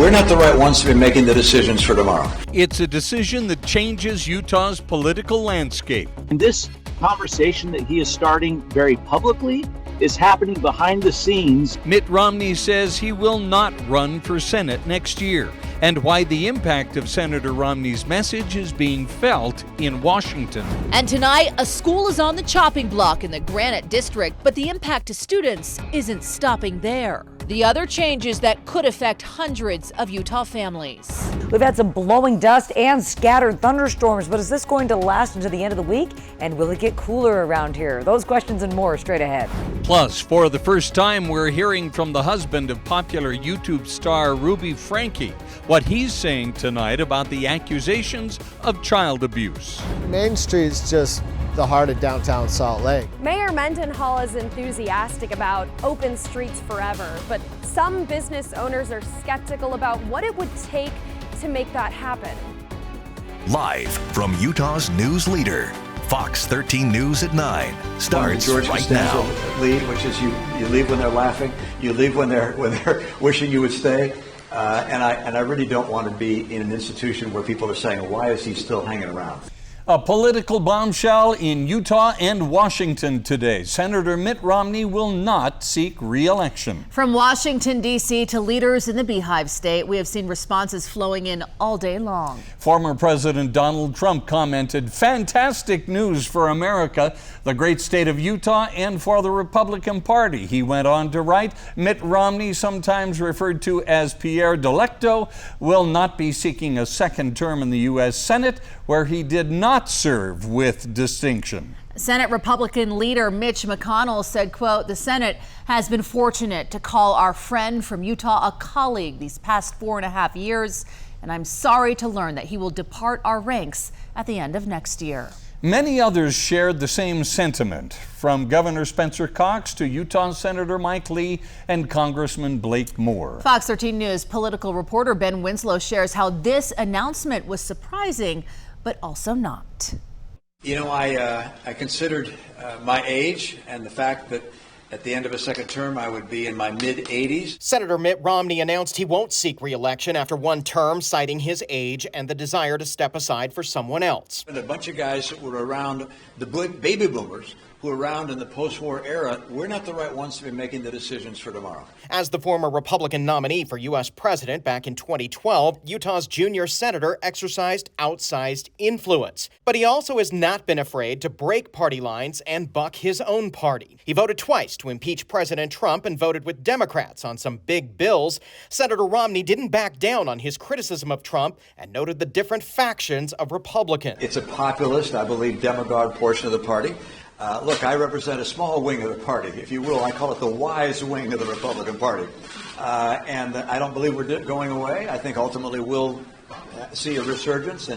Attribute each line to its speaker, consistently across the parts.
Speaker 1: We're not the right ones to be making the decisions for tomorrow.
Speaker 2: It's a decision that changes Utah's political landscape.
Speaker 3: And this conversation that he is starting very publicly is happening behind the scenes.
Speaker 2: Mitt Romney says he will not run for Senate next year, and why the impact of Senator Romney's message is being felt in Washington.
Speaker 4: And tonight, a school is on the chopping block in the Granite District, but the impact to students isn't stopping there. The other changes that could affect hundreds of Utah families.
Speaker 5: We've had some blowing dust and scattered thunderstorms, but is this going to last into the end of the week? And will it get cooler around here? Those questions and more straight ahead.
Speaker 2: Plus, for the first time, we're hearing from the husband of popular YouTube star Ruby Franke, what he's saying tonight about the accusations of child abuse.
Speaker 6: Main Street's just the heart of downtown Salt Lake.
Speaker 7: Mayor Mendenhall is enthusiastic about open streets forever, but some business owners are skeptical about what it would take to make that happen.
Speaker 8: Live from Utah's news leader, Fox 13 News at 9 starts right now.
Speaker 1: Leave, which is you leave when they're laughing, you leave when they're wishing you would stay. And I really don't want to be in an institution where people are saying, why is he still hanging around?
Speaker 2: A political bombshell in Utah and Washington today. Senator Mitt Romney will not seek re-election.
Speaker 4: From Washington, D.C. to leaders in the Beehive State, we have seen responses flowing in all day long.
Speaker 2: Former President Donald Trump commented, "Fantastic news for America, the great state of Utah, and for the Republican Party." He went on to write, Mitt Romney, sometimes referred to as Pierre Delecto, will not be seeking a second term in the U.S. Senate, where he did not serve with distinction.
Speaker 4: Senate Republican leader Mitch McConnell said, quote, "The Senate has been fortunate to call our friend from Utah a colleague these past 4.5 years, and I'm sorry to learn that he will depart our ranks at the end of next year."
Speaker 2: Many others shared the same sentiment, from Governor Spencer Cox to Utah Senator Mike Lee and Congressman Blake Moore.
Speaker 4: Fox 13 News political reporter Ben Winslow shares how this announcement was surprising, but also not.
Speaker 1: You know, I considered my age and the fact that at the end of a second term, I would be in my mid-80s.
Speaker 9: Senator Mitt Romney announced he won't seek re-election after one term, citing his age and the desire to step aside for someone else.
Speaker 1: And a bunch of guys that were around, the baby boomers, who were around in the post-war era, we're not the right ones to be making the decisions for tomorrow.
Speaker 9: As the former Republican nominee for U.S. president back in 2012, Utah's junior senator exercised outsized influence. But he also has not been afraid to break party lines and buck his own party. He voted twice to impeach President Trump and voted with Democrats on some big bills. Senator Romney didn't back down on his criticism of Trump and noted the different factions of Republicans.
Speaker 1: It's a populist, I believe, demagogue portion of the party. Look, I represent a small wing of the party, if you will. I call it the wise wing of the Republican Party. And I don't believe we're going away. I think ultimately we'll see a resurgence.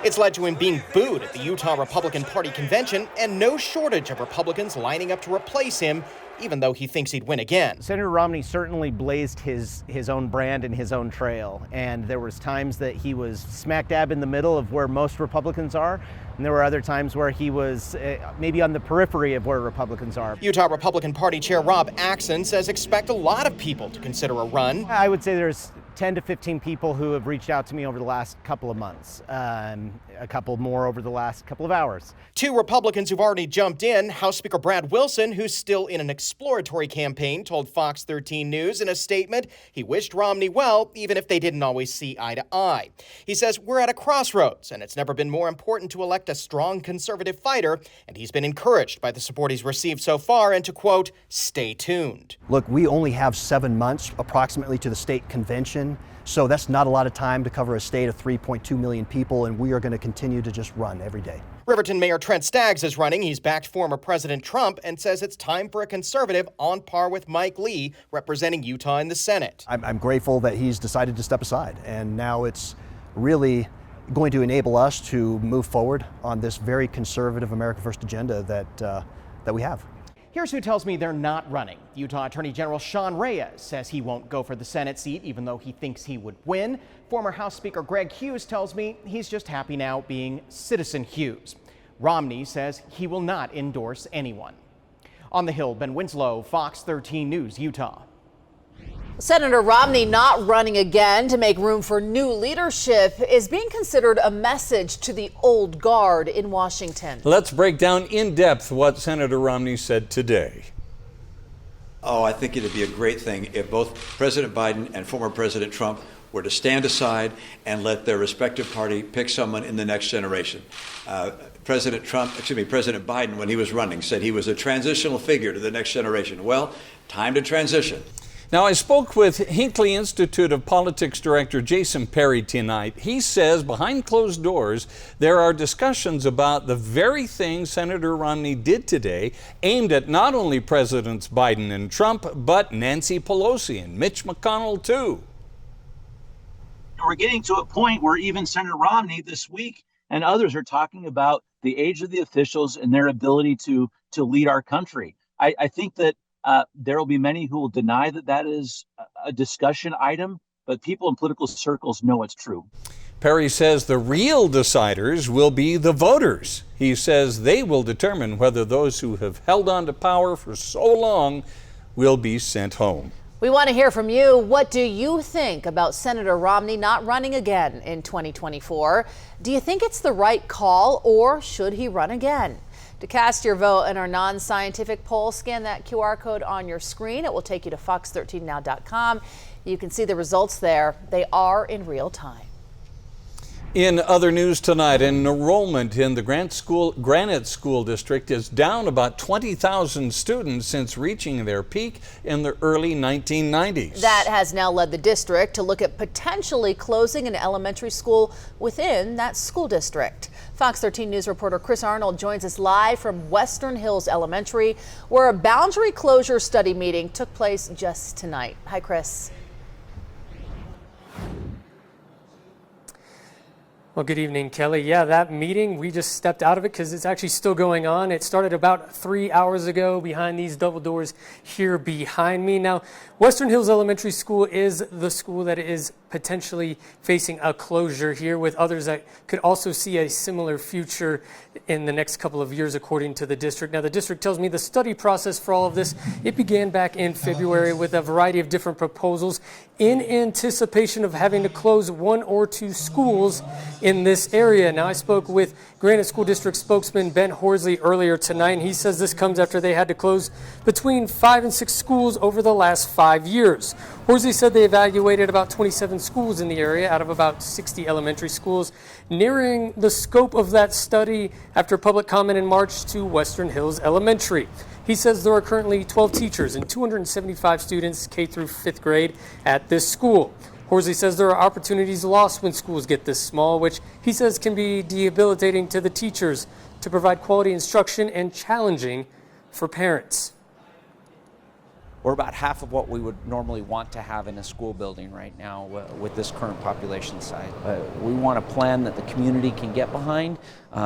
Speaker 9: It's led to him being booed at the Utah Republican Party convention and no shortage of Republicans lining up to replace him, even though he thinks he'd win again.
Speaker 10: Senator Romney certainly blazed his own brand and his own trail, and there was times that he was smack dab in the middle of where most Republicans are, and there were other times where he was maybe on the periphery of where Republicans are.
Speaker 9: Utah Republican Party Chair Rob Axson says expect a lot of people to consider a run.
Speaker 10: I would say there's 10 to 15 people who have reached out to me over the last couple of months, a couple more over the last couple of hours.
Speaker 9: Two Republicans who've already jumped in. House Speaker Brad Wilson, who's still in an exploratory campaign, told Fox 13 News in a statement he wished Romney well, even if they didn't always see eye to eye. He says, "We're at a crossroads, and it's never been more important to elect a strong conservative fighter," and he's been encouraged by the support he's received so far and to, quote, "stay tuned."
Speaker 11: Look, we only have 7 months approximately to the state convention. So that's not a lot of time to cover a state of 3.2 million people, and we are going to continue to just run every day.
Speaker 9: Riverton Mayor Trent Staggs is running. He's backed former President Trump and says it's time for a conservative on par with Mike Lee, representing Utah in the Senate.
Speaker 11: I'm grateful that he's decided to step aside, and now it's really going to enable us to move forward on this very conservative America First agenda that we have.
Speaker 12: Here's who tells me they're not running. Utah Attorney General Sean Reyes says he won't go for the Senate seat, even though he thinks he would win. Former House Speaker Greg Hughes tells me he's just happy now being Citizen Hughes. Romney says he will not endorse anyone. On the Hill, Ben Winslow, Fox 13 News, Utah.
Speaker 4: Senator Romney not running again to make room for new leadership is being considered a message to the old guard in Washington.
Speaker 2: Let's break down in depth what Senator Romney said today.
Speaker 1: Oh, I think it'd be a great thing if both President Biden and former President Trump were to stand aside and let their respective party pick someone in the next generation. President Biden, when he was running, said he was a transitional figure to the next generation. Well, time to transition.
Speaker 2: Now, I spoke with Hinckley Institute of Politics Director Jason Perry tonight. He says behind closed doors, there are discussions about the very thing Senator Romney did today, aimed at not only Presidents Biden and Trump, but Nancy Pelosi and Mitch McConnell, too.
Speaker 3: We're getting to a point where even Senator Romney this week and others are talking about the age of the officials and their ability to lead our country. I think that there will be many who will deny that that is a discussion item, but people in political circles know it's true.
Speaker 2: Perry says the real deciders will be the voters. He says they will determine whether those who have held on to power for so long will be sent home.
Speaker 4: We want to hear from you. What do you think about Senator Romney not running again in 2024? Do you think it's the right call, or should he run again? To cast your vote in our non-scientific poll, scan that QR code on your screen. It will take you to fox13now.com. You can see the results there. They are in real time.
Speaker 2: In other news tonight, enrollment in the Granite School District is down about 20,000 students since reaching their peak in the early 1990s.
Speaker 4: That has now led the district to look at potentially closing an elementary school within that school district. Fox 13 News reporter Chris Arnold joins us live from Western Hills Elementary, where a boundary closure study meeting took place just tonight. Hi, Chris.
Speaker 13: Well, good evening, Kelly. Yeah, that meeting, we just stepped out of it because it's actually still going on. It started about 3 hours ago behind these double doors here behind me. Now, Western Hills Elementary School is the school that is potentially facing a closure here, with others that could also see a similar future in the next couple of years, according to the district. Now, the district tells me the study process for all of this, it began back in February with a variety of different proposals in anticipation of having to close 1 or 2 schools in this area. Now, I spoke with Granite School District spokesman Ben Horsley earlier tonight, and he says this comes after they had to close between 5 and 6 schools over the last 5 years. Horsley said they evaluated about 27 schools in the area out of about 60 elementary schools, nearing the scope of that study after public comment in March to Western Hills Elementary. He says there are currently 12 teachers and 275 students K through 5th grade at this school. Horsley says there are opportunities lost when schools get this small, which he says can be debilitating to the teachers to provide quality instruction and challenging for parents.
Speaker 14: We're about half of what we would normally want to have in a school building right now with this current population size. We want a plan that the community can get behind.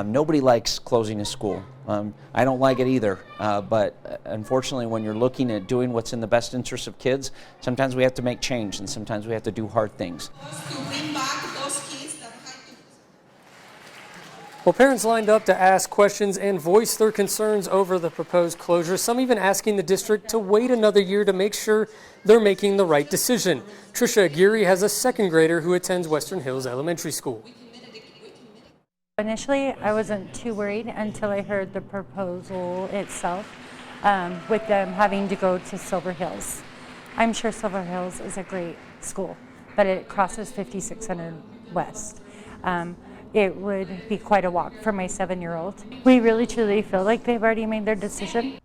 Speaker 14: Nobody likes closing a school. I don't like it either, but unfortunately when you're looking at doing what's in the best interest of kids, sometimes we have to make change and sometimes we have to do hard things.
Speaker 13: Well, parents lined up to ask questions and voice their concerns over the proposed closure, some even asking the district to wait another year to make sure they're making the right decision. Trisha Aguirre has a 2nd grader who attends Western Hills Elementary School.
Speaker 15: Initially, I wasn't too worried until I heard the proposal itself, with them having to go to Silver Hills. I'm sure Silver Hills is a great school, but it crosses 5600 West. It would be quite a walk for my 7-year-old. We really truly feel like they've already made their decision.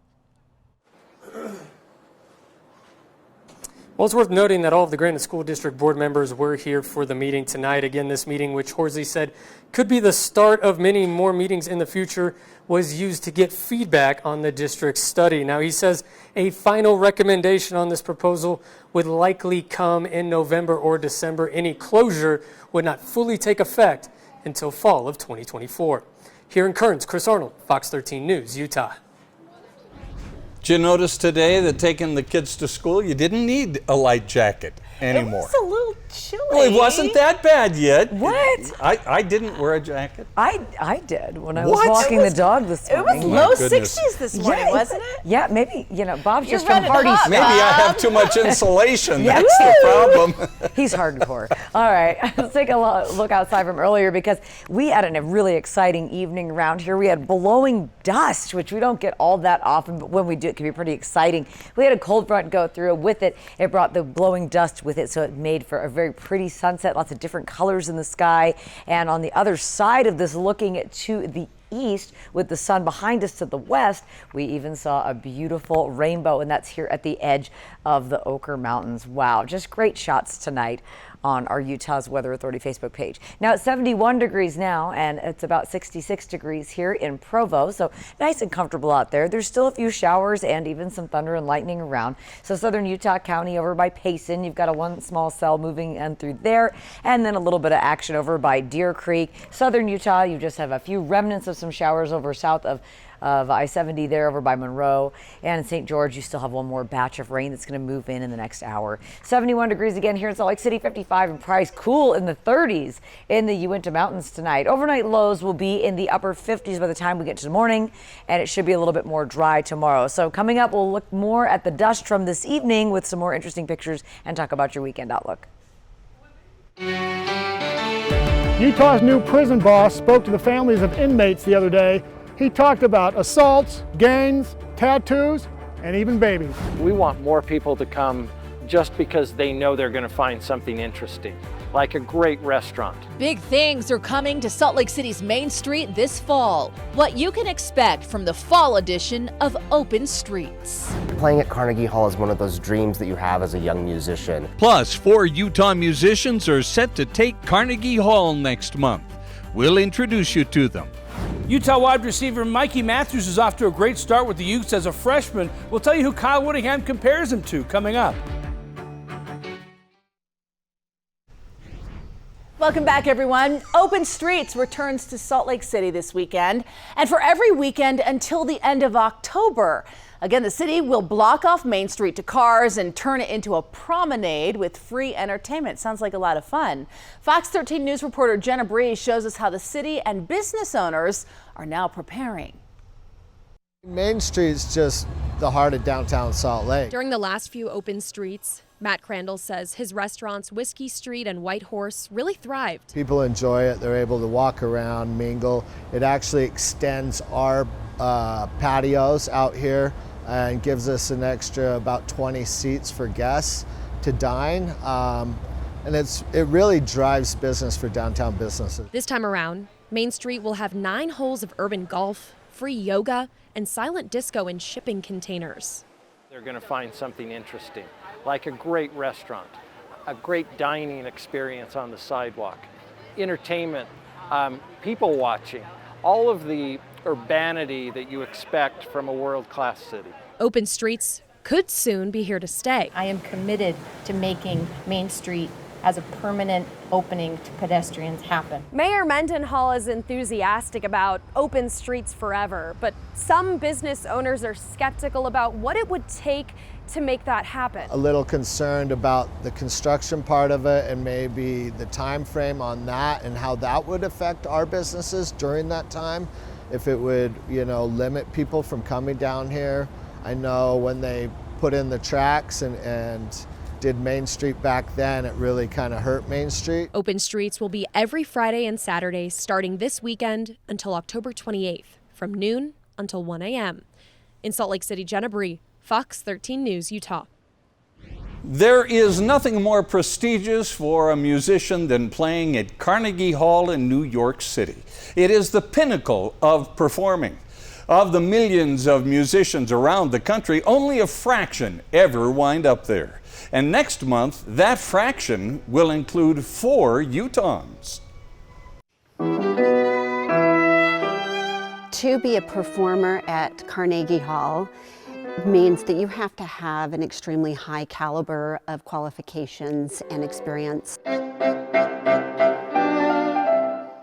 Speaker 13: Well, it's worth noting that all of the Granite School District board members were here for the meeting tonight. Again, this meeting, which Horsley said could be the start of many more meetings in the future, was used to get feedback on the district's study. Now, he says a final recommendation on this proposal would likely come in November or December. Any closure would not fully take effect until fall of 2024. Here in Kearns, Chris Arnold, Fox 13 News, Utah.
Speaker 2: Did you notice today that taking the kids to school, you didn't need a light jacket anymore?
Speaker 4: It was a little chilly.
Speaker 2: Well, it wasn't that bad yet.
Speaker 5: What?
Speaker 2: I didn't wear a jacket.
Speaker 5: I did when I was
Speaker 2: What?
Speaker 5: walking the dog this
Speaker 4: It
Speaker 5: morning.
Speaker 4: was low
Speaker 2: goodness.
Speaker 4: 60s this morning, wasn't it?
Speaker 5: Yeah, maybe, Bob's
Speaker 4: You're
Speaker 5: just from
Speaker 4: running
Speaker 5: Hardy
Speaker 4: hot,
Speaker 2: Maybe I have too much insulation.
Speaker 5: Yeah.
Speaker 2: That's the problem.
Speaker 5: He's hardcore. All right, let's take a look outside from earlier because we had a really exciting evening around here. We had blowing dust, which we don't get all that often, but when we do, it can be pretty exciting. We had a cold front go through. With it, it brought the blowing dust with it, so it made for a very pretty sunset, lots of different colors in the sky. And on the other side of this, looking to the east with the sun behind us to the west, we even saw a beautiful rainbow, and that's here at the edge of the Oquirrh Mountains. Wow, just great shots tonight on our Utah's Weather Authority Facebook page. Now it's 71 degrees now, and it's about 66 degrees here in Provo, so nice and comfortable out there. There's still a few showers and even some thunder and lightning around. So southern Utah County over by Payson, you've got one small cell moving in through there, and then a little bit of action over by Deer Creek. Southern Utah, you just have a few remnants of some showers over south of I-70 there over by Monroe. And in St. George, you still have one more batch of rain that's going to move in the next hour. 71 degrees again here in Salt Lake City, 55 in Price, cool in the 30s in the Uinta Mountains tonight. Overnight lows will be in the upper 50s by the time we get to the morning, and it should be a little bit more dry tomorrow. So coming up, we'll look more at the dust from this evening with some more interesting pictures and talk about your weekend outlook.
Speaker 16: Utah's new prison boss spoke to the families of inmates the other day. He talked about assaults, gangs, tattoos, and even babies.
Speaker 17: We want more people to come just because they know they're going to find something interesting, like a great restaurant.
Speaker 4: Big things are coming to Salt Lake City's Main Street this fall. What you can expect from the fall edition of Open Streets.
Speaker 18: Playing at Carnegie Hall is one of those dreams that you have as a young musician.
Speaker 2: Plus, 4 Utah musicians are set to take Carnegie Hall next month. We'll introduce you to them.
Speaker 19: Utah wide receiver Mikey Matthews is off to a great start with the Utes as a freshman. We'll tell you who Kyle Whittingham compares him to coming up.
Speaker 4: Welcome back, everyone. Open Streets returns to Salt Lake City this weekend, and for every weekend until the end of October. Again, the city will block off Main Street to cars and turn it into a promenade with free entertainment. Sounds like a lot of fun. Fox 13 News reporter Jenna Bree shows us how the city and business owners are now preparing.
Speaker 6: Main Street's just the heart of downtown Salt Lake.
Speaker 7: During the last few Open Streets, Matt Crandall says his restaurants Whiskey Street and White Horse really thrived.
Speaker 6: People enjoy it. They're able to walk around, mingle. It actually extends our patios out here and gives us an extra about 20 seats for guests to dine. And it really drives business for downtown businesses.
Speaker 7: This time around, Main Street will have 9 holes of urban golf, free yoga, and silent disco in shipping containers.
Speaker 17: They're going to find something interesting, like a great restaurant, a great dining experience on the sidewalk, entertainment, people watching, all of the urbanity that you expect from a world-class city.
Speaker 7: Open Streets could soon be here to stay.
Speaker 15: I am committed to making Main Street as a permanent opening to pedestrians happen.
Speaker 7: Mayor Mendenhall is enthusiastic about Open Streets forever, but some business owners are skeptical about what it would take to make that happen.
Speaker 6: A little concerned about the construction part of it and maybe the time frame on that and how that would affect our businesses during that time, if it would, limit people from coming down here. I know when they put in the tracks and did Main Street back then, it really kind of hurt Main Street.
Speaker 7: Open Streets will be every Friday and Saturday starting this weekend until October 28th, from noon until 1 a.m. In Salt Lake City, Jenna Bree, Fox 13 News, Utah.
Speaker 2: There is nothing more prestigious for a musician than playing at Carnegie Hall in New York City. It is the pinnacle of performing. Of the millions of musicians around the country, only a fraction ever wind up there. And next month, that fraction will include 4 Utahns.
Speaker 20: To be a performer at Carnegie Hall means that you have to have an extremely high caliber of qualifications and experience.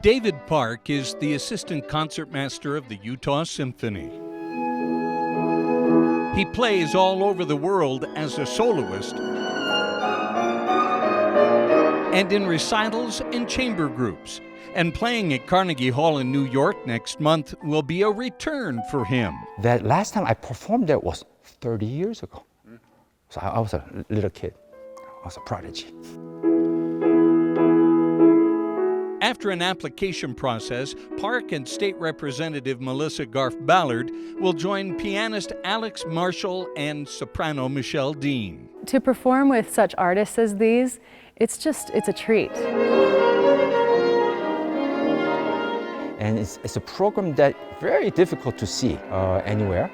Speaker 2: David Park is the assistant concertmaster of the Utah Symphony. He plays all over the world as a soloist and in recitals and chamber groups. And playing at Carnegie Hall in New York next month will be a return for him.
Speaker 21: That last time I performed there was 30 years ago. So I was a little kid. I was a prodigy.
Speaker 2: After an application process, Park and State Representative Melissa Garf-Ballard will join pianist Alex Marshall and soprano Michelle Dean.
Speaker 22: To perform with such artists as these, it's a treat.
Speaker 21: And it's a program that very difficult to see anywhere.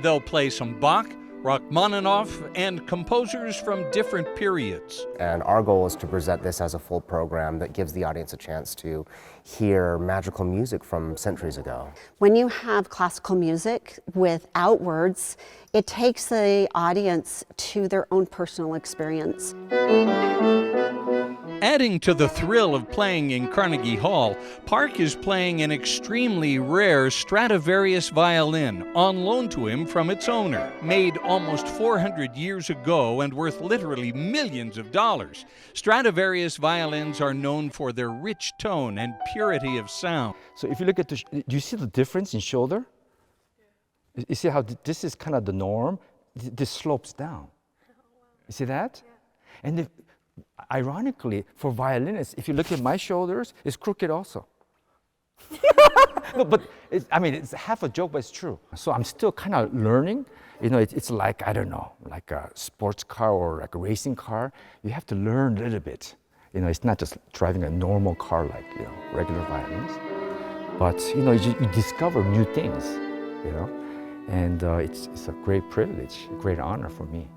Speaker 2: They'll play some Bach, Rachmaninoff, and composers from different periods.
Speaker 18: And our goal is to present this as a full program that gives the audience a chance to hear magical music from centuries ago.
Speaker 20: When you have classical music without words, it takes the audience to their own personal experience.
Speaker 2: Adding to the thrill of playing in Carnegie Hall, Park is playing an extremely rare Stradivarius violin on loan to him from its owner. Made almost 400 years ago and worth literally millions of dollars, Stradivarius violins are known for their rich tone and purity of sound.
Speaker 21: So if you look at do you see the difference in shoulder? You see how this is kind of the norm? This slopes down. You see that? And ironically, for violinists, if you look at my shoulders, it's crooked also. But it's half a joke, but it's true. So I'm still kind of learning. You know, it's like, I don't know, like a sports car or like a racing car. You have to learn a little bit. You know, it's not just driving a normal car like, you know, regular violins. But, you know, you discover new things, you know. And it's a great privilege, a great honor for me.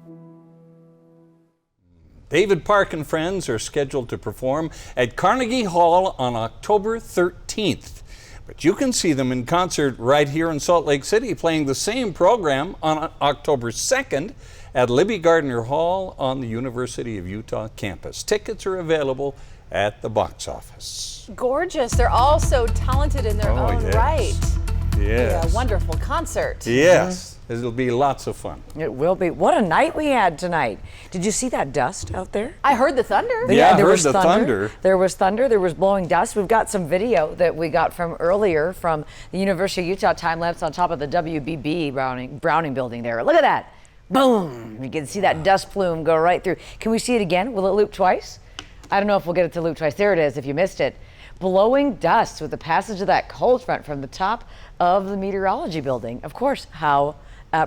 Speaker 2: David Park and friends are scheduled to perform at Carnegie Hall on October 13th. But you can see them in concert right here in Salt Lake City, playing the same program on October 2nd at Libby Gardner Hall on the University of Utah campus. Tickets are available at the box office.
Speaker 4: Gorgeous. They're all so talented in their own
Speaker 2: yes.
Speaker 4: right.
Speaker 2: Yes.
Speaker 4: A wonderful concert.
Speaker 2: Yes. It'll be lots of fun.
Speaker 5: It will be. What a night we had tonight. Did you see that dust out there?
Speaker 4: I heard the thunder.
Speaker 2: Yeah,
Speaker 5: there
Speaker 2: I heard
Speaker 5: was
Speaker 2: the thunder.
Speaker 5: There was thunder. There was blowing dust. We've got some video that we got from earlier from the University of Utah time lapse on top of the WBB Browning building there. Look at that. Boom. You can see that dust plume go right through. Can we see it again? Will it loop twice? I don't know if we'll get it to loop twice. There it is if you missed it. Blowing dust with the passage of that cold front from the top of the meteorology building. Of course, how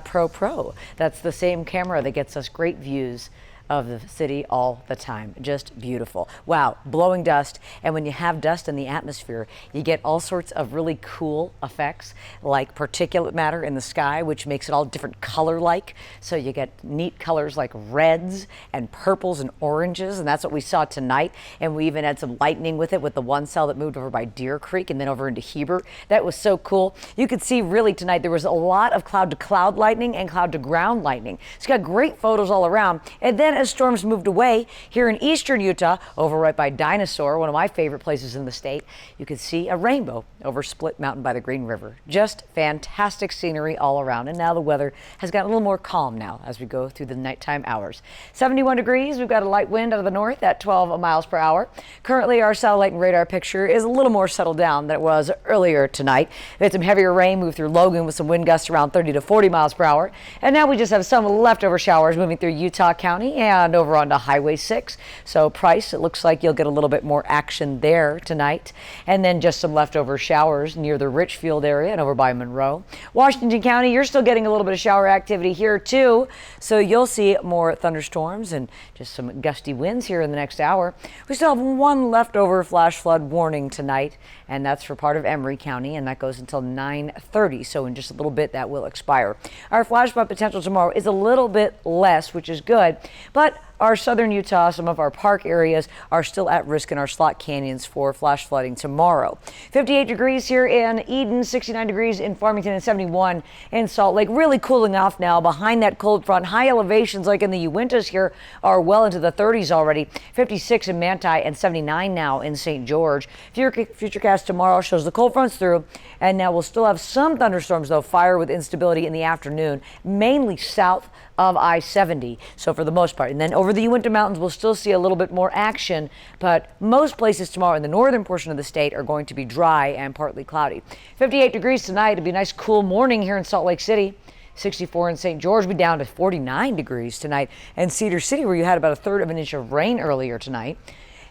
Speaker 5: Pro. That's the same camera that gets us great views of the city all the time. Just beautiful. Wow, blowing dust. And when you have dust in the atmosphere, you get all sorts of really cool effects, like particulate matter in the sky, which makes it all different color-like. So you get neat colors like reds and purples and oranges, and that's what we saw tonight. And we even had some lightning with it, with the one cell that moved over by Deer Creek and then over into Heber. That was so cool. You could see really tonight there was a lot of cloud-to-cloud lightning and cloud-to-ground lightning. It's got great photos all around. And then as storms moved away here in eastern Utah, over right by Dinosaur, one of my favorite places in the state, you could see a rainbow over Split Mountain by the Green River. Just fantastic scenery all around. And now the weather has gotten a little more calm now as we go through the nighttime hours. 71 degrees. We've got a light wind out of the north at 12 miles per hour. Currently, our satellite and radar picture is a little more settled down than it was earlier tonight. We had some heavier rain move through Logan with some wind gusts around 30 to 40 miles per hour. And now we just have some leftover showers moving through Utah County and over onto Highway 6. So Price, it looks like you'll get a little bit more action there tonight. And then just some leftover showers near the Richfield area and over by Monroe. Washington County, you're still getting a little bit of shower activity here too. So you'll see more thunderstorms and just some gusty winds here in the next hour. We still have one leftover flash flood warning tonight, and that's for part of Emery County, and that goes until 9:30. So in just a little bit that will expire. Our flash flood potential tomorrow is a little bit less, which is good, but our southern Utah, some of our park areas are still at risk in our slot canyons for flash flooding tomorrow. 58 degrees here in Eden, 69 degrees in Farmington, and 71 in Salt Lake. Really cooling off now behind that cold front. High elevations like in the Uintas here are well into the 30s already. 56 in Manti and 79 now in St. George. Futurecast tomorrow shows the cold front's through, and now we'll still have some thunderstorms, though, fire with instability in the afternoon, mainly south of I-70. So for the most part, and then over the Uinta Mountains, we'll still see a little bit more action, but most places tomorrow in the northern portion of the state are going to be dry and partly cloudy. 58 degrees tonight. It'll be a nice cool morning here in Salt Lake City. 64 in St. George. We'll be down to 49 degrees tonight. And Cedar City, where you had about a third of an inch of rain earlier tonight,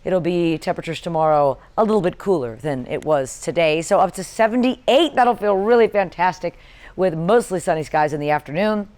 Speaker 5: it'll be temperatures tomorrow a little bit cooler than it was today. So up to 78. That'll feel really fantastic with mostly sunny skies in the afternoon.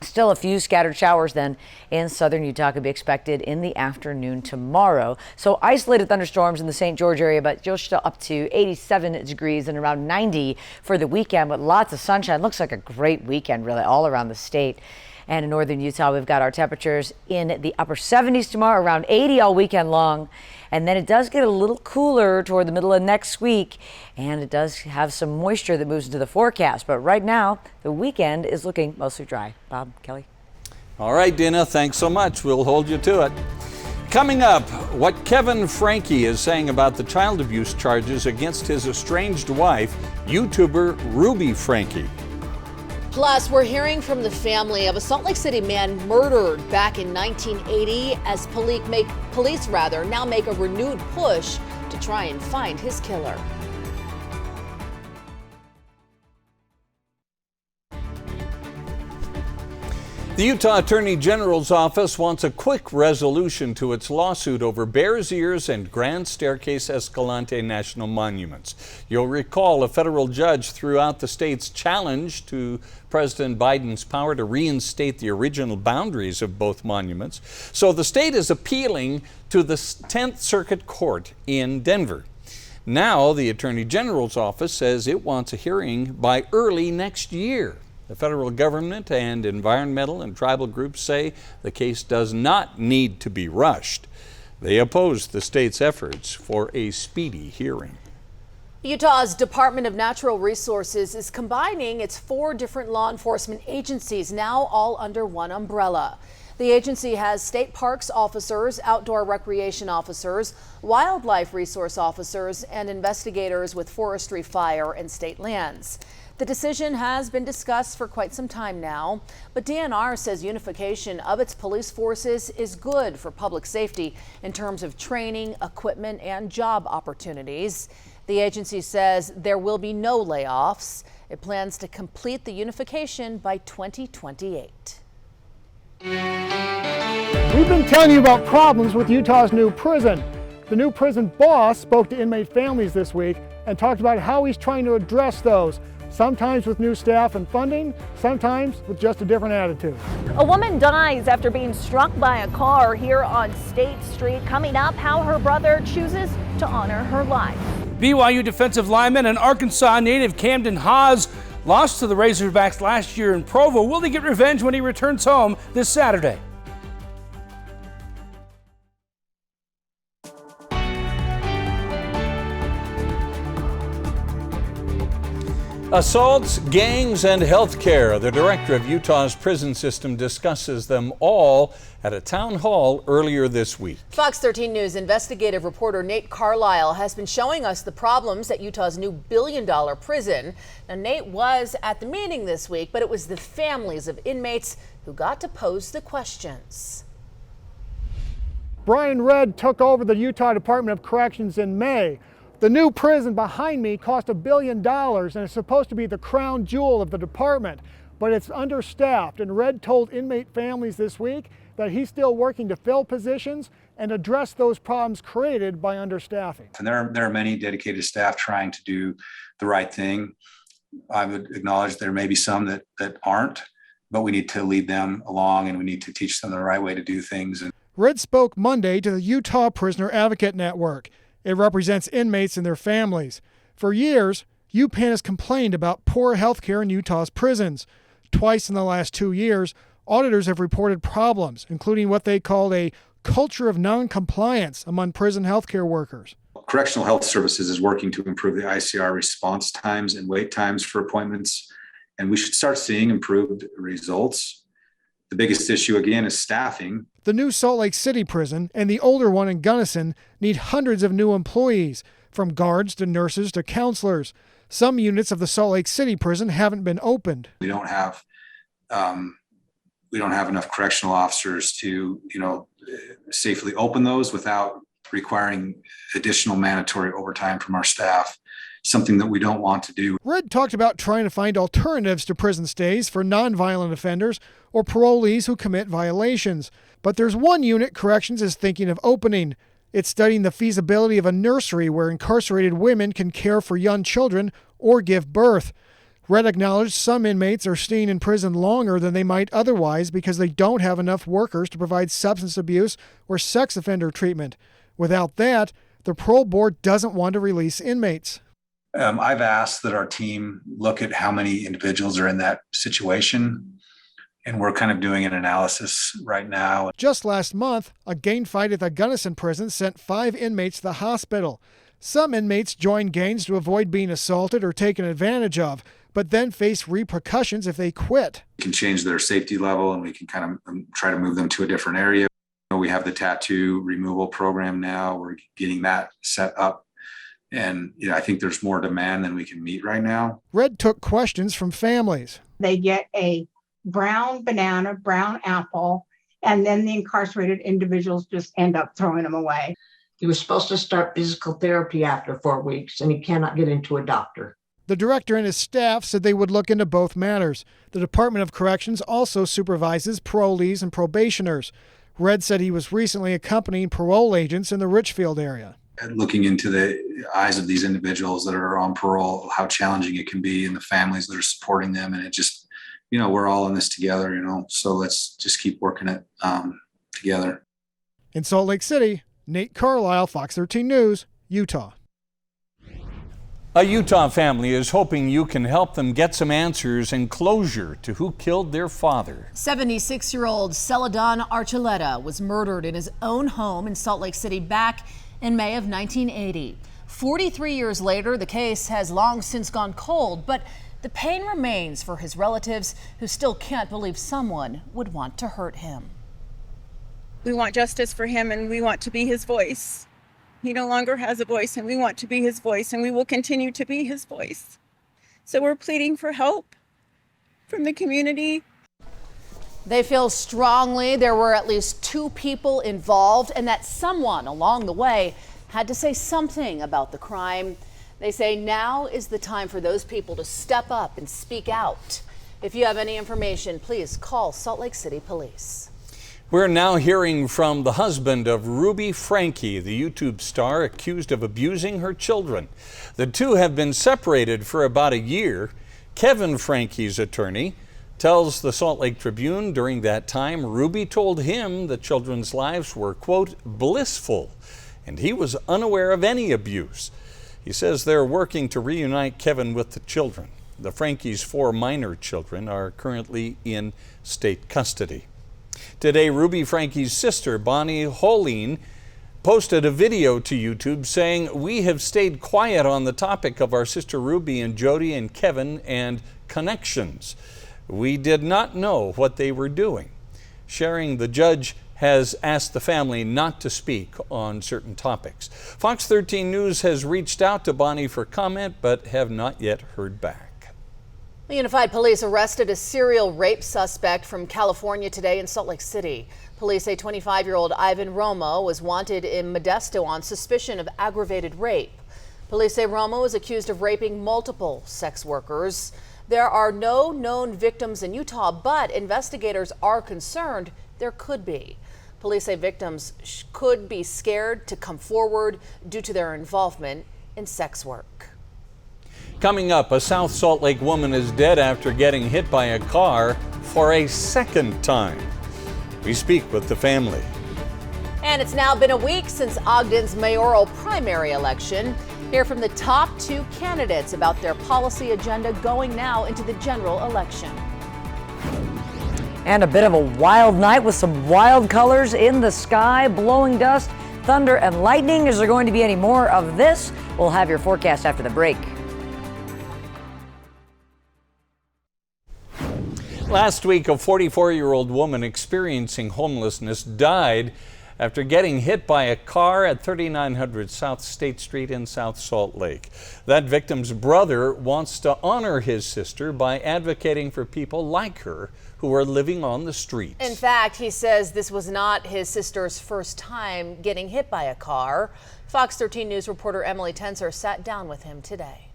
Speaker 5: Still a few scattered showers then in southern Utah could be expected in the afternoon tomorrow. So isolated thunderstorms in the St. George area, but you're still up to 87 degrees and around 90 for the weekend with lots of sunshine. Looks like a great weekend really all around the state. And in northern Utah, we've got our temperatures in the upper 70s tomorrow, around 80 all weekend long. And then it does get a little cooler toward the middle of next week, and it does have some moisture that moves into the forecast. But right now, the weekend is looking mostly dry. Bob, Kelly.
Speaker 2: All right, Dina, thanks so much. We'll hold you to it. Coming up, what Kevin Franke is saying about the child abuse charges against his estranged wife, YouTuber Ruby Franke.
Speaker 4: Plus, we're hearing from the family of a Salt Lake City man murdered back in 1980 as police now make a renewed push to try and find his killer.
Speaker 2: The Utah Attorney General's office wants a quick resolution to its lawsuit over Bears Ears and Grand Staircase Escalante National Monuments. You'll recall a federal judge threw out the state's challenge to President Biden's power to reinstate the original boundaries of both monuments. So the state is appealing to the 10th Circuit Court in Denver. Now the Attorney General's office says it wants a hearing by early next year. The federal government and environmental and tribal groups say the case does not need to be rushed. They oppose the state's efforts for a speedy hearing.
Speaker 4: Utah's Department of Natural Resources is combining its 4 different law enforcement agencies, now all under one umbrella. The agency has state parks officers, outdoor recreation officers, wildlife resource officers, and investigators with forestry, fire, and state lands. The decision has been discussed for quite some time now, but DNR says unification of its police forces is good for public safety in terms of training, equipment, and job opportunities. The agency says there will be no layoffs. It plans to complete the unification by 2028.
Speaker 16: We've been telling you about problems with Utah's new prison. The new prison boss spoke to inmate families this week and talked about how he's trying to address those. Sometimes with new staff and funding, sometimes with just a different attitude.
Speaker 8: A woman dies after being struck by a car here on State Street. Coming up, how her brother chooses to honor her life.
Speaker 19: BYU defensive lineman and Arkansas native Camden Haas lost to the Razorbacks last year in Provo. Will he get revenge when he returns home this Saturday?
Speaker 2: Assaults, gangs, and health care. The director of Utah's prison system discusses them all at a town hall earlier this week.
Speaker 4: Fox 13 News investigative reporter Nate Carlisle has been showing us the problems at Utah's new billion-dollar prison. Now, Nate was at the meeting this week, but it was the families of inmates who got to pose the questions.
Speaker 16: Brian Redd took over the Utah Department of Corrections in May. The new prison behind me cost $1 billion and is supposed to be the crown jewel of the department, but it's understaffed. And Redd told inmate families this week that he's still working to fill positions and address those problems created by understaffing.
Speaker 10: And there are many dedicated staff trying to do the right thing. I would acknowledge there may be some that aren't, but we need to lead them along and we need to teach them the right way to do things.
Speaker 16: Redd spoke Monday to the Utah Prisoner Advocate Network. It represents inmates and their families. For years, UPAN has complained about poor health care in Utah's prisons. Twice in the last 2 years, Auditors have reported problems, including what they called a culture of non-compliance among prison healthcare workers.
Speaker 10: Correctional Health Services is working to improve the ICR response times and wait times for appointments, and we should start seeing improved results. The biggest issue, again, is staffing.
Speaker 16: The new Salt Lake City prison and the older one in Gunnison need hundreds of new employees, from guards to nurses to counselors. Some units of the Salt Lake City prison haven't been opened.
Speaker 10: We don't have enough correctional officers to, safely open those without requiring additional mandatory overtime from our staff, something that we don't want to do.
Speaker 16: Red talked about trying to find alternatives to prison stays for nonviolent offenders or parolees who commit violations. But there's one unit Corrections is thinking of opening. It's studying the feasibility of a nursery where incarcerated women can care for young children or give birth. Red acknowledged some inmates are staying in prison longer than they might otherwise because they don't have enough workers to provide substance abuse or sex offender treatment. Without that, the parole board doesn't want to release inmates.
Speaker 10: I've asked that our team look at how many individuals are in that situation, and we're kind of doing an analysis right now.
Speaker 16: Just last month, a gang fight at the Gunnison prison sent 5 inmates to the hospital. Some inmates joined gangs to avoid being assaulted or taken advantage of, but then face repercussions if they quit.
Speaker 10: We can change their safety level, and we can kind of try to move them to a different area. We have the tattoo removal program now. We're getting that set up. And I think there's more demand than we can meet right now.
Speaker 16: Red took questions from families.
Speaker 9: They get a brown banana, brown apple, and then the incarcerated individuals just end up throwing them away.
Speaker 11: He was supposed to start physical therapy after 4 weeks, and he cannot get into a doctor.
Speaker 16: The director and his staff said they would look into both matters. The Department of Corrections also supervises parolees and probationers. Red said he was recently accompanying parole agents in the Richfield area.
Speaker 10: Looking into the eyes of these individuals that are on parole, how challenging it can be, and the families that are supporting them. And it just, we're all in this together, so let's just keep working it together.
Speaker 16: In Salt Lake City, Nate Carlisle, Fox 13 News, Utah.
Speaker 2: A Utah family is hoping you can help them get some answers and closure to who killed their father.
Speaker 4: 76-year-old Celadon Archuleta was murdered in his own home in Salt Lake City back in May of 1980. 43 years later, the case has long since gone cold, but the pain remains for his relatives who still can't believe someone would want to hurt him.
Speaker 23: We want justice for him, and we want to be his voice. He no longer has a voice, and we want to be his voice, and we will continue to be his voice. So we're pleading for help from the community.
Speaker 4: They feel strongly there were at least 2 people involved and that someone along the way had to say something about the crime. They say now is the time for those people to step up and speak out. If you have any information, please call Salt Lake City Police.
Speaker 2: We're now hearing from the husband of Ruby Franke, the YouTube star accused of abusing her children. The two have been separated for about a year. Kevin Franke's attorney tells the Salt Lake Tribune during that time, Ruby told him the children's lives were, quote, blissful, and he was unaware of any abuse. He says they're working to reunite Kevin with the children. The Franke's 4 minor children are currently in state custody. Today, Ruby Franke's sister, Bonnie Holine, posted a video to YouTube saying, we have stayed quiet on the topic of our sister Ruby and Jody and Kevin and connections. We did not know what they were doing. Sharing, the judge has asked the family not to speak on certain topics. Fox 13 News has reached out to Bonnie for comment, but have not yet heard back.
Speaker 4: The Unified Police arrested a serial rape suspect from California today in Salt Lake City. Police say 25-year-old Ivan Romo was wanted in Modesto on suspicion of aggravated rape. Police say Romo is accused of raping multiple sex workers. There are no known victims in Utah, but investigators are concerned there could be. Police say victims could be scared to come forward due to their involvement in sex work.
Speaker 2: Coming up, a South Salt Lake woman is dead after getting hit by a car for a second time. We speak with the family.
Speaker 4: And it's now been a week since Ogden's mayoral primary election. Hear from the top 2 candidates about their policy agenda going now into the general election.
Speaker 5: And a bit of a wild night with some wild colors in the sky, blowing dust, thunder, and lightning. Is there going to be any more of this? We'll have your forecast after the break.
Speaker 2: Last week, a 44-year-old woman experiencing homelessness died after getting hit by a car at 3900 South State Street in South Salt Lake. That victim's brother wants to honor his sister by advocating for people like her who are living on the streets.
Speaker 4: In fact, he says this was not his sister's first time getting hit by a car. Fox 13 News reporter Emily Tenser sat down with him today.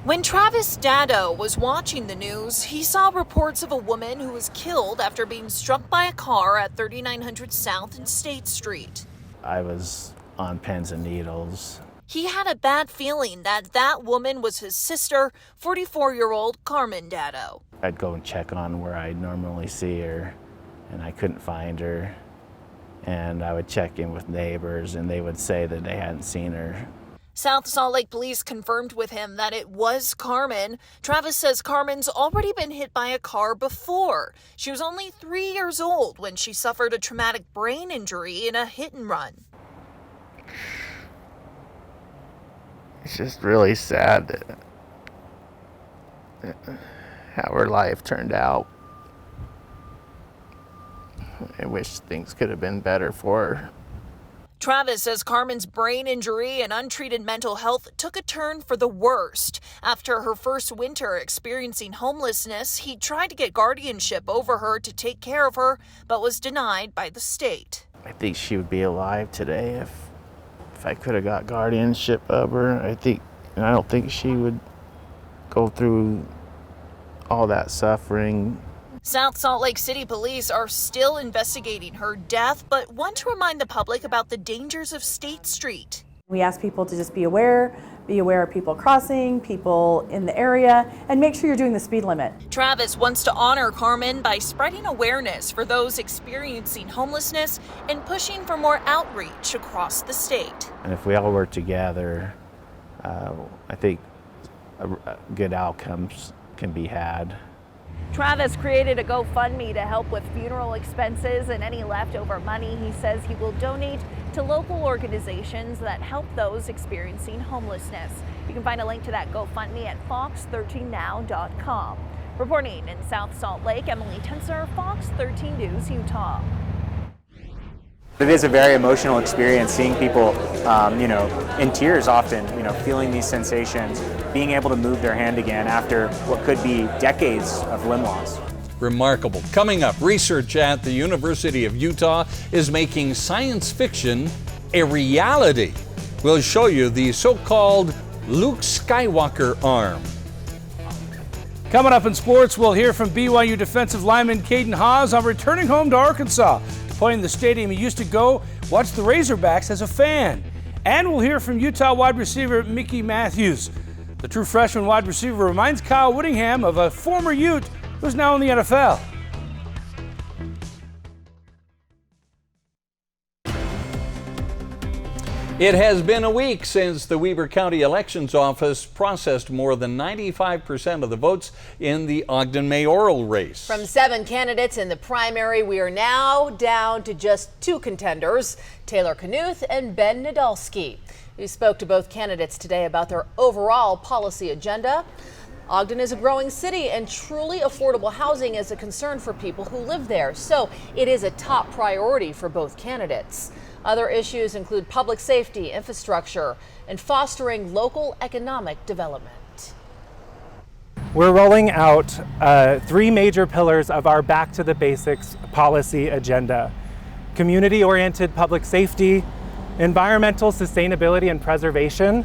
Speaker 1: When Travis Dado was watching the news, he saw reports of a woman who was killed after being struck by a car at 3900 South and State Street.
Speaker 3: I was on pins and needles.
Speaker 1: He had a bad feeling that that woman was his sister, 44-year-old Carmen Dado.
Speaker 3: I'd go and check on where I normally see her, and I couldn't find her. And I would check in with neighbors, and they would say that they hadn't seen her.
Speaker 1: South Salt Lake police confirmed with him that it was Carmen. Travis says Carmen's already been hit by a car before. She was only 3 years old when she suffered a traumatic brain injury in a hit and run.
Speaker 3: It's just really sad that how her life turned out. I wish things could have been better for her.
Speaker 1: Travis says Carmen's brain injury and untreated mental health took a turn for the worst. After her first winter experiencing homelessness, he tried to get guardianship over her to take care of her, but was denied by the state.
Speaker 3: I think she would be alive today if I could have got guardianship of her. I don't think she would go through all that suffering.
Speaker 1: South Salt Lake City police are still investigating her death, but want to remind the public about the dangers of State Street.
Speaker 12: We ask people to just be aware of people crossing, people in the area, and make sure you're doing the speed limit.
Speaker 1: Travis wants to honor Carmen by spreading awareness for those experiencing homelessness and pushing for more outreach across the state.
Speaker 3: And if we all work together, I think good outcomes can be had.
Speaker 8: Travis created a GoFundMe to help with funeral expenses and any leftover money he says he will donate to local organizations that help those experiencing homelessness. You can find a link to that GoFundMe at fox13now.com. Reporting in South Salt Lake, Emily Tenser, Fox 13 News, Utah.
Speaker 24: It is a very emotional experience seeing people, in tears often, feeling these sensations, being able to move their hand again after what could be decades of limb loss.
Speaker 2: Remarkable. Coming up, research at the University of Utah is making science fiction a reality. We'll show you the so-called Luke Skywalker arm.
Speaker 19: Coming up in sports, we'll hear from BYU defensive lineman Caden Haws on returning home to Arkansas, playing the stadium he used to go watch the Razorbacks as a fan. And we'll hear from Utah wide receiver Mickey Matthews. The true freshman wide receiver reminds Kyle Whittingham of a former Ute who's now in the NFL.
Speaker 2: It has been a week since the Weber County Elections Office processed more than 95% of the votes in the Ogden mayoral race.
Speaker 4: From 7 candidates in the primary, we are now down to just 2 contenders, Taylor Knuth and Ben Nadolski. We spoke to both candidates today about their overall policy agenda. Ogden is a growing city, and truly affordable housing is a concern for people who live there, so it is a top priority for both candidates. Other issues include public safety, infrastructure, and fostering local economic development.
Speaker 25: We're rolling out 3 major pillars of our Back to the Basics policy agenda: community-oriented public safety, environmental sustainability and preservation,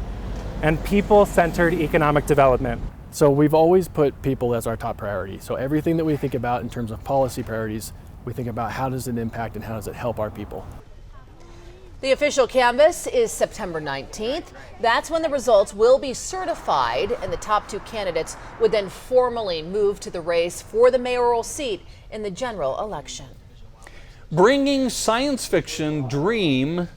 Speaker 25: and people-centered economic development.
Speaker 26: So we've always put people as our top priority. So everything that we think about in terms of policy priorities, we think about how does it impact and how does it help our people.
Speaker 4: The official canvass is September 19th. That's when the results will be certified, and the top 2 candidates would then formally move to the race for the mayoral seat in the general election.
Speaker 2: Bringing science fiction dream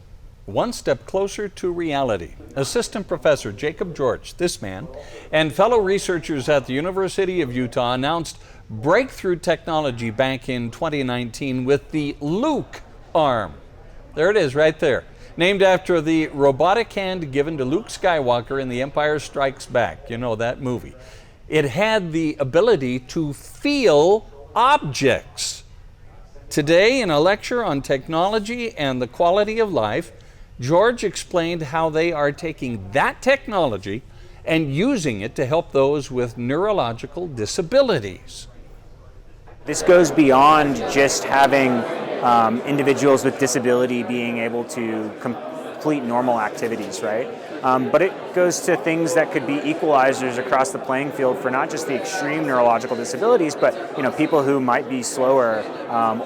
Speaker 2: one step closer to reality. Assistant Professor Jacob George, this man, and fellow researchers at the University of Utah announced breakthrough technology back in 2019 with the Luke arm. There it is right there. Named after the robotic hand given to Luke Skywalker in The Empire Strikes Back. You know that movie. It had the ability to feel objects. Today, in a lecture on technology and the quality of life, George explained how they are taking that technology and using it to help those with neurological disabilities.
Speaker 24: This goes beyond just having individuals with disability being able to complete normal activities, right? But it goes to things that could be equalizers across the playing field for not just the extreme neurological disabilities, but people who might be slower,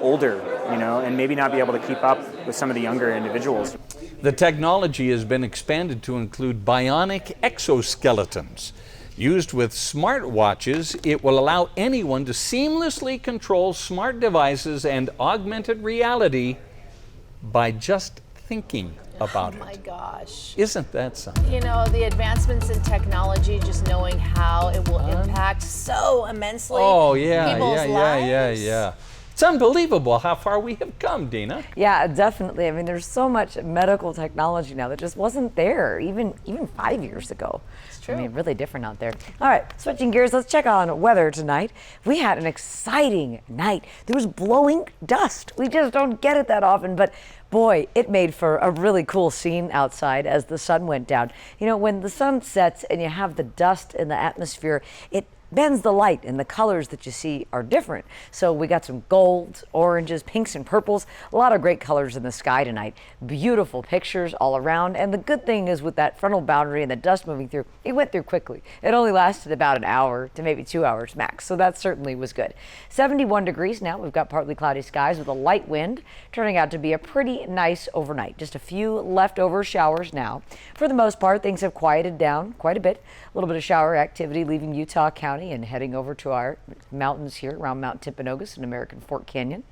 Speaker 24: older, and maybe not be able to keep up with some of the younger individuals.
Speaker 2: The technology has been expanded to include bionic exoskeletons. Used with smartwatches, it will allow anyone to seamlessly control smart devices and augmented reality by just thinking about it.
Speaker 4: Oh my gosh.
Speaker 2: Isn't that something?
Speaker 4: You know, the advancements in technology, just knowing how it will impact so immensely people's lives.
Speaker 2: Yeah. It's unbelievable how far we have come, Dina.
Speaker 5: Yeah, definitely. I mean, there's so much medical technology now that just wasn't there even 5 years ago. It's true. I mean, really different out there. All right, switching gears, let's check on weather tonight. We had an exciting night. There was blowing dust. We just don't get it that often, but boy, it made for a really cool scene outside as the sun went down. You know, when the sun sets and you have the dust in the atmosphere, it bends the light, and the colors that you see are different. So we got some golds, oranges, pinks, and purples. A lot of great colors in the sky tonight. Beautiful pictures all around. And the good thing is with that frontal boundary and the dust moving through, it went through quickly. It only lasted about an hour to maybe 2 hours max. So that certainly was good. 71 degrees now. We've got partly cloudy skies with a light wind, turning out to be a pretty nice overnight. Just a few leftover showers now. For the most part, things have quieted down quite a bit. A little bit of shower activity leaving Utah County and heading over to our mountains here around Mount Timpanogos and American Fork Canyon,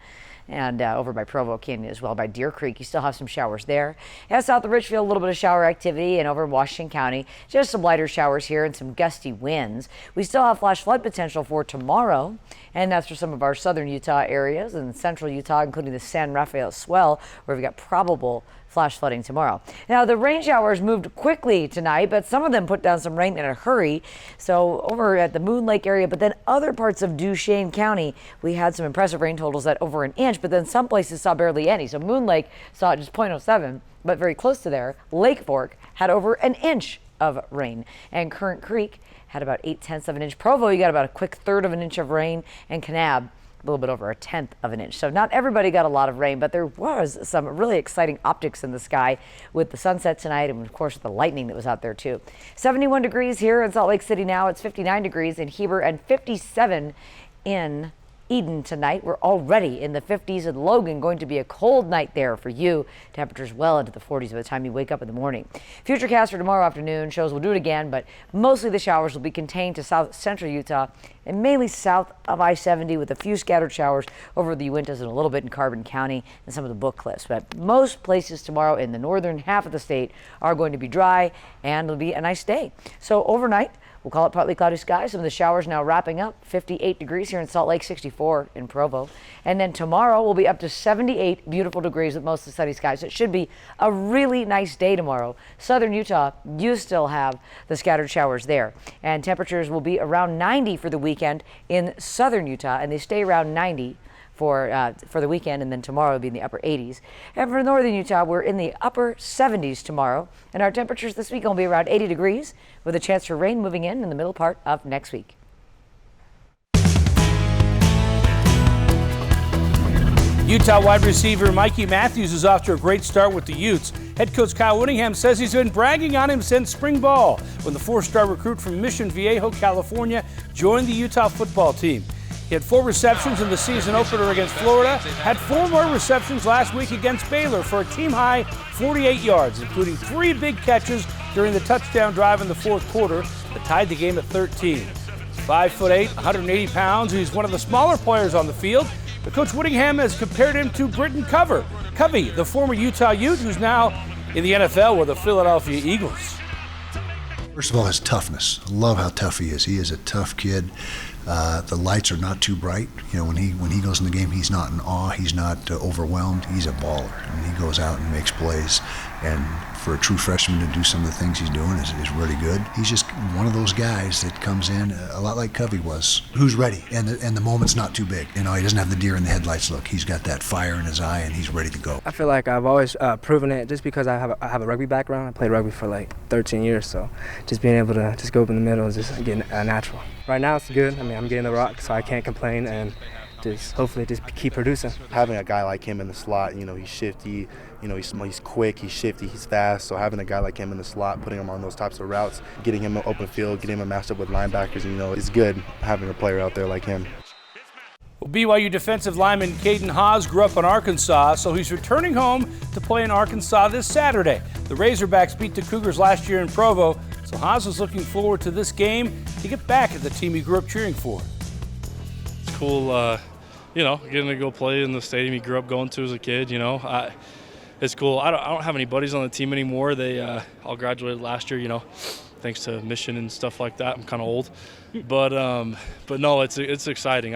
Speaker 5: and over by Provo Canyon as well, by Deer Creek. You still have some showers there. And south of Richfield, a little bit of shower activity, and over in Washington County, just some lighter showers here and some gusty winds. We still have flash flood potential for tomorrow, and that's for some of our southern Utah areas and central Utah, including the San Rafael Swell, where we've got probable flash flooding tomorrow. Now, the rain showers moved quickly tonight, but some of them put down some rain in a hurry. So over at the Moon Lake area, but then other parts of Duchesne County, we had some impressive rain totals at over an inch, but then some places saw barely any. So Moon Lake saw just 0.07, but very close to there, Lake Fork had over an inch of rain, and Current Creek had about 0.8 of an inch. Provo, you got about a quick third of an inch of rain, and Kanab, a little bit over 1/10 of an inch. So not everybody got a lot of rain, but there was some really exciting optics in the sky with the sunset tonight, and of course the lightning that was out there too. 71 degrees here in Salt Lake City now. It's 59 degrees in Heber and 57 in Eden tonight. We're already in the 50s in Logan. Going to be a cold night there for you. Temperatures well into the 40s by the time you wake up in the morning. Futurecast for tomorrow afternoon shows we'll do it again, but mostly the showers will be contained to south central Utah and mainly south of I-70 with a few scattered showers over the Uintas and a little bit in Carbon County and some of the Book Cliffs. But most places tomorrow in the northern half of the state are going to be dry, and it'll be a nice day. So overnight, we'll call it partly cloudy skies. Some of the showers now wrapping up. 58 degrees here in Salt Lake, 64 in Provo. And then tomorrow we'll be up to 78 beautiful degrees with mostly sunny skies. It should be a really nice day tomorrow. Southern Utah, you still have the scattered showers there. And temperatures will be around 90 for the weekend in southern Utah, and they stay around 90 for the weekend, and then tomorrow will be in the upper 80s. And for northern Utah, we're in the upper 70s tomorrow, and our temperatures this week will be around 80 degrees with a chance for rain moving in the middle part of next week.
Speaker 19: Utah wide receiver Mikey Matthews is off to a great start with the Utes. Head coach Kyle Whittingham says he's been bragging on him since spring ball, when the 4-star recruit from Mission Viejo, California, joined the Utah football team. He had 4 receptions in the season opener against Florida, had 4 more receptions last week against Baylor for a team-high 48 yards, including 3 big catches during the touchdown drive in the fourth quarter that tied the game at 13. 5'8", 180 pounds, he's one of the smaller players on the field, but Coach Whittingham has compared him to Britton Covey, the former Utah Ute who's now in the NFL with the Philadelphia Eagles.
Speaker 6: First of all, his toughness. I love how tough he is. He is a tough kid. The lights are not too bright. You know, when he goes in the game, he's not in awe. He's not overwhelmed. He's a baller, and he goes out and makes plays. And for a true freshman to do some of the things he's doing is really good. He's just one of those guys that comes in a lot like Covey was, who's ready, and the moment's not too big. You know, he doesn't have the deer in the headlights look. He's got that fire in his eye, and he's ready to go.
Speaker 7: I feel like I've always proven it just because I have a rugby background. I played rugby for like 13 years, so just being able to just go up in the middle is just getting natural. Right now it's good. I mean, I'm getting the rock, so I can't complain, and just hopefully just keep producing.
Speaker 13: Having a guy like him in the slot, you know, he's shifty, you know, he's quick, he's shifty, he's fast. So having a guy like him in the slot, putting him on those types of routes, getting him open field, getting him matched up with linebackers, you know, it's good having a player out there like him.
Speaker 19: Well, BYU defensive lineman Caden Haws grew up in Arkansas, so he's returning home to play in Arkansas this Saturday. The Razorbacks beat the Cougars last year in Provo, so Haws is looking forward to this game to get back at the team he grew up cheering for.
Speaker 14: It's cool, you know, getting to go play in the stadium he grew up going to as a kid, you know. It's cool. I don't have any buddies on the team anymore. They all graduated last year, you know, thanks to mission and stuff like that. I'm kind of old, but no, it's exciting.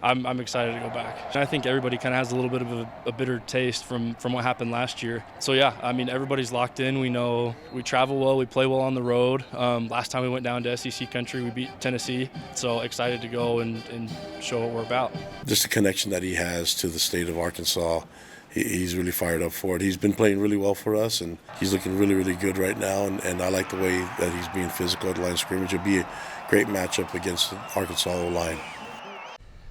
Speaker 14: I'm excited to go back. And I think everybody kind of has a little bit of a bitter taste from what happened last year. So yeah, I mean, everybody's locked in. We know we travel well, we play well on the road. Last time we went down to SEC country, we beat Tennessee. So excited to go and show what we're about.
Speaker 15: Just the connection that he has to the state of Arkansas. He's really fired up for it. He's been playing really well for us, and he's looking really, really good right now. And I like the way that he's being physical at the line of scrimmage. It'll be a great matchup against the Arkansas O-line.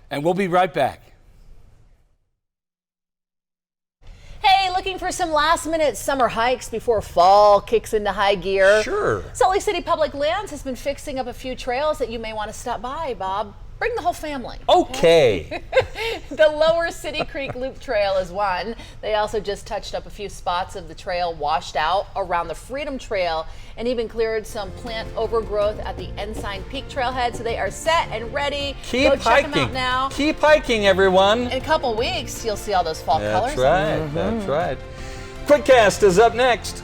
Speaker 19: And we'll be right back.
Speaker 4: Hey, looking for some last-minute summer hikes before fall kicks into high gear?
Speaker 2: Sure.
Speaker 4: Salt Lake City Public Lands has been fixing up a few trails that you may want to stop by, Bob. Bring the whole family.
Speaker 2: Okay.
Speaker 4: The Lower City Creek Loop Trail is one. They also just touched up a few spots of the trail washed out around the Freedom Trail and even cleared some plant overgrowth at the Ensign Peak Trailhead. So they are set and ready.
Speaker 2: Keep
Speaker 4: Go check them
Speaker 2: hiking.
Speaker 4: out now.
Speaker 2: Keep hiking, everyone.
Speaker 4: In a couple weeks, you'll see all those fall colors.
Speaker 2: That's right. That's right. QuickCast is up next.